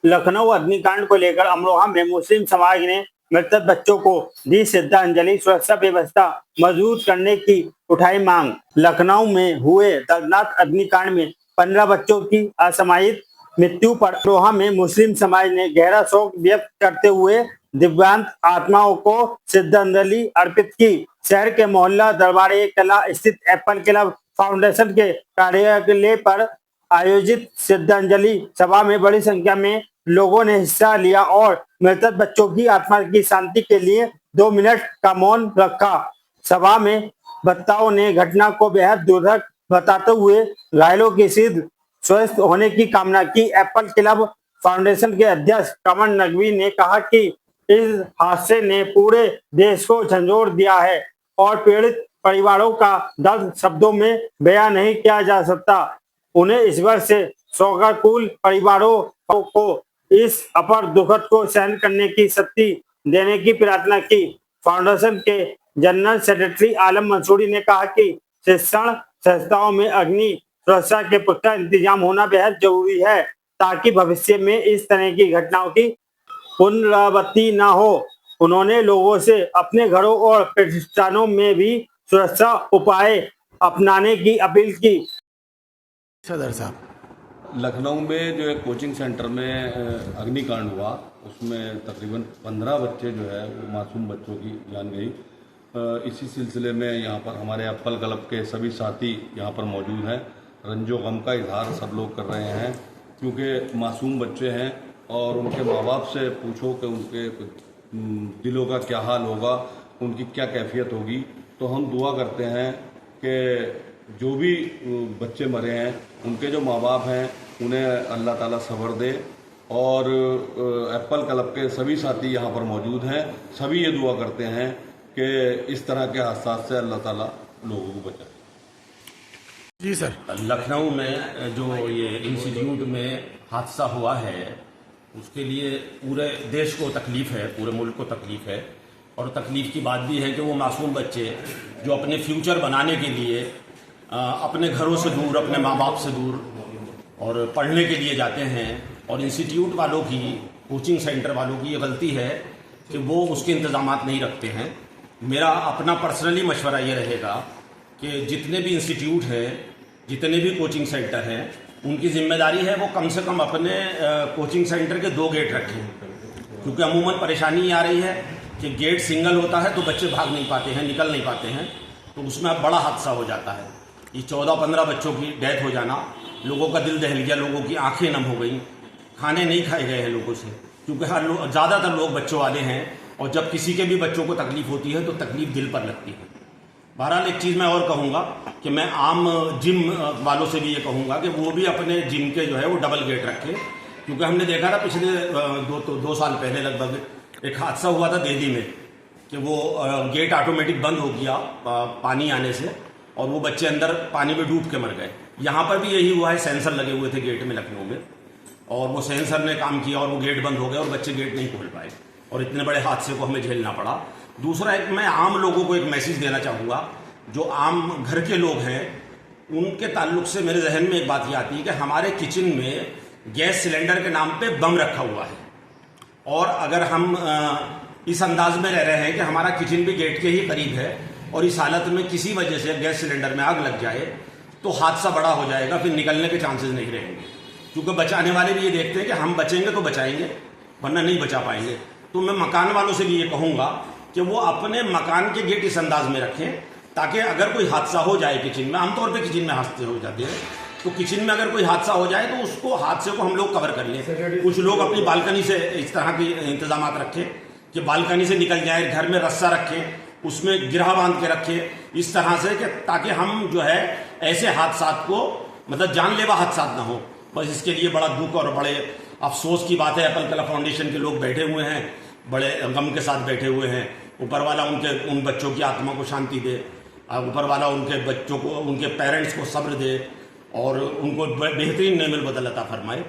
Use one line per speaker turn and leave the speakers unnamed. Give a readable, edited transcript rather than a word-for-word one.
लखनऊ अग्निकांड को लेकर अमरोहा में मुस्लिम समाज ने मृतक बच्चों को दी श्रद्धांजलि। सुरक्षा व्यवस्था मजबूत करने की उठाई मांग। लखनऊ में हुए दर्दनाक अग्निकांड में 15 बच्चों की असामयिक मृत्यु पर अमरोहा में मुस्लिम समाज ने गहरा शोक व्यक्त करते हुए दिव्यांग आत्माओं को श्रद्धांजलि अर्पित की। शहर के मोहल्ला दरबार कला स्थित एप्पल क्लब फाउंडेशन के कार्यालय पर आयोजित श्रद्धांजलि सभा में बड़ी संख्या में लोगों ने हिस्सा लिया और मृतक बच्चों की आत्मा की शांति के लिए 2 मिनट का मौन रखा। सभा में वक्ताओं ने घटना को बेहद दुर्भाग्य बताते हुए घायलों की शीघ्र स्वस्थ होने की कामना की। एप्पल क्लब फाउंडेशन के अध्यक्ष कमल नकवी ने कहा कि इस हादसे ने पूरे देश को झंझोर दिया है और पीड़ित परिवारों का दर्द शब्दों में बयान नहीं किया जा सकता। उन्हें ईश्वर से शोकाकुल परिवारों को इस अपर दुखद को सहन करने की शक्ति देने की प्रार्थना की। फाउंडेशन के जनरल सेक्रेटरी आलम मंसूरी ने कहा कि शिक्षण संस्थाओं में अग्नि सुरक्षा के पुख्ता इंतजाम होना बेहद जरूरी है ताकि भविष्य में इस तरह की घटनाओं की पुनरावृत्ति न हो। उन्होंने लोगों से अपने घरों और प्रतिष्ठानों में भी सुरक्षा उपाय अपनाने की अपील की।
सदर साहब,
लखनऊ में जो है कोचिंग सेंटर में अग्निकांड हुआ, उसमें तकरीबन 15 बच्चे जो है वो मासूम बच्चों की जान गई। इसी सिलसिले में यहाँ पर हमारे एप्पल क्लब के सभी साथी यहाँ पर मौजूद हैं। रंजो गम का इजहार सब लोग कर रहे हैं क्योंकि मासूम बच्चे हैं और उनके माँ बाप से पूछो कि उनके दिलों का क्या हाल होगा, उनकी क्या कैफियत होगी। तो हम दुआ करते हैं कि जो भी बच्चे मरे हैं उनके जो माँ बाप हैं उन्हें अल्लाह ताला सब्र दे। और एप्पल क्लब के सभी साथी यहाँ पर मौजूद हैं। सभी ये दुआ करते हैं कि इस तरह के हादसा से अल्लाह ताला लोगों को बचाए।
जी सर,
लखनऊ में जो ये इंस्टीट्यूट में हादसा हुआ है उसके लिए पूरे देश को तकलीफ़ है, पूरे मुल्क को तकलीफ़ है। और तकलीफ़ की बात भी है कि वो मासूम बच्चे जो अपने फ्यूचर बनाने के लिए अपने घरों से दूर, अपने माँ बाप से दूर और पढ़ने के लिए जाते हैं और इंस्टीट्यूट वालों की, कोचिंग सेंटर वालों की ये गलती है कि वो उसके इंतज़ामात नहीं रखते हैं। मेरा अपना पर्सनली मशवरा ये रहेगा कि जितने भी इंस्टीट्यूट हैं, जितने भी कोचिंग सेंटर हैं, उनकी जिम्मेदारी है वो कम से कम अपने कोचिंग सेंटर के 2 गेट रखें। क्योंकि अमूमन परेशानी ये आ रही है कि गेट सिंगल होता है तो बच्चे भाग नहीं पाते हैं, निकल नहीं पाते हैं, तो उसमें अब बड़ा हादसा हो जाता है। ये 14-15 बच्चों की डेथ हो जाना, लोगों का दिल दहल गया, लोगों की आंखें नम हो गई, खाने नहीं खाए गए हैं लोगों से, क्योंकि ज़्यादातर लोग बच्चों वाले हैं और जब किसी के भी बच्चों को तकलीफ होती है तो तकलीफ दिल पर लगती है। बहरहाल एक चीज़ मैं और कहूँगा कि मैं आम जिम वालों से भी ये कहूँगा कि वो भी अपने जिम के जो है वो डबल गेट रखें। क्योंकि हमने देखा था पिछले 2 साल पहले लगभग एक हादसा हुआ था दिल्ली में कि वो गेट ऑटोमेटिक बंद हो गया पानी आने से और वो बच्चे अंदर पानी में डूब के मर गए। यहाँ पर भी यही हुआ है, सेंसर लगे हुए थे गेट में लखनऊ में और वो सेंसर ने काम किया और वो गेट बंद हो गया और बच्चे गेट नहीं खोल पाए और इतने बड़े हादसे को हमें झेलना पड़ा। दूसरा, एक मैं आम लोगों को एक मैसेज देना चाहूँगा, जो आम घर के लोग हैं उनके ताल्लुक से मेरे जहन में एक बात ये आती है कि हमारे किचन में गैस सिलेंडर के नाम पे बम रखा हुआ है और अगर हम इस अंदाज में रह रहे हैं कि हमारा किचन भी गेट के ही करीब है और इस हालत में किसी वजह से गैस सिलेंडर में आग लग जाए तो हादसा बड़ा हो जाएगा, फिर निकलने के चांसेस नहीं रहेंगे। क्योंकि बचाने वाले भी ये देखते हैं कि हम बचेंगे तो बचाएंगे वरना नहीं बचा पाएंगे। तो मैं मकान वालों से भी ये कहूँगा कि वो अपने मकान के गेट इस अंदाज में रखें ताकि अगर कोई हादसा हो जाए किचन में, आमतौर पे किचन में हादसे हो जाते हैं, तो किचन में अगर कोई हादसा हो जाए तो उसको हादसे को हम लोग कवर कर लें। कुछ लोग अपनी बालकनी से इस तरह के इंतजाम रखें कि बालकनी से निकल जाए, घर में रस्सा रखें, उसमें गिरह बांध के रखें इस तरह से कि ताकि हम जो है ऐसे हादसात को मतलब जानलेवा हादसात ना हो। बस इसके लिए बड़ा दुख और बड़े अफसोस की बात है, एप्पल क्लब फाउंडेशन के लोग बैठे हुए हैं, बड़े गम के साथ बैठे हुए हैं। ऊपर वाला उन बच्चों की आत्मा को शांति दे, ऊपर वाला उनके बच्चों को, उनके पेरेंट्स को सब्र दे और उनको बेहतरीन नेमल बदल अता फरमाए।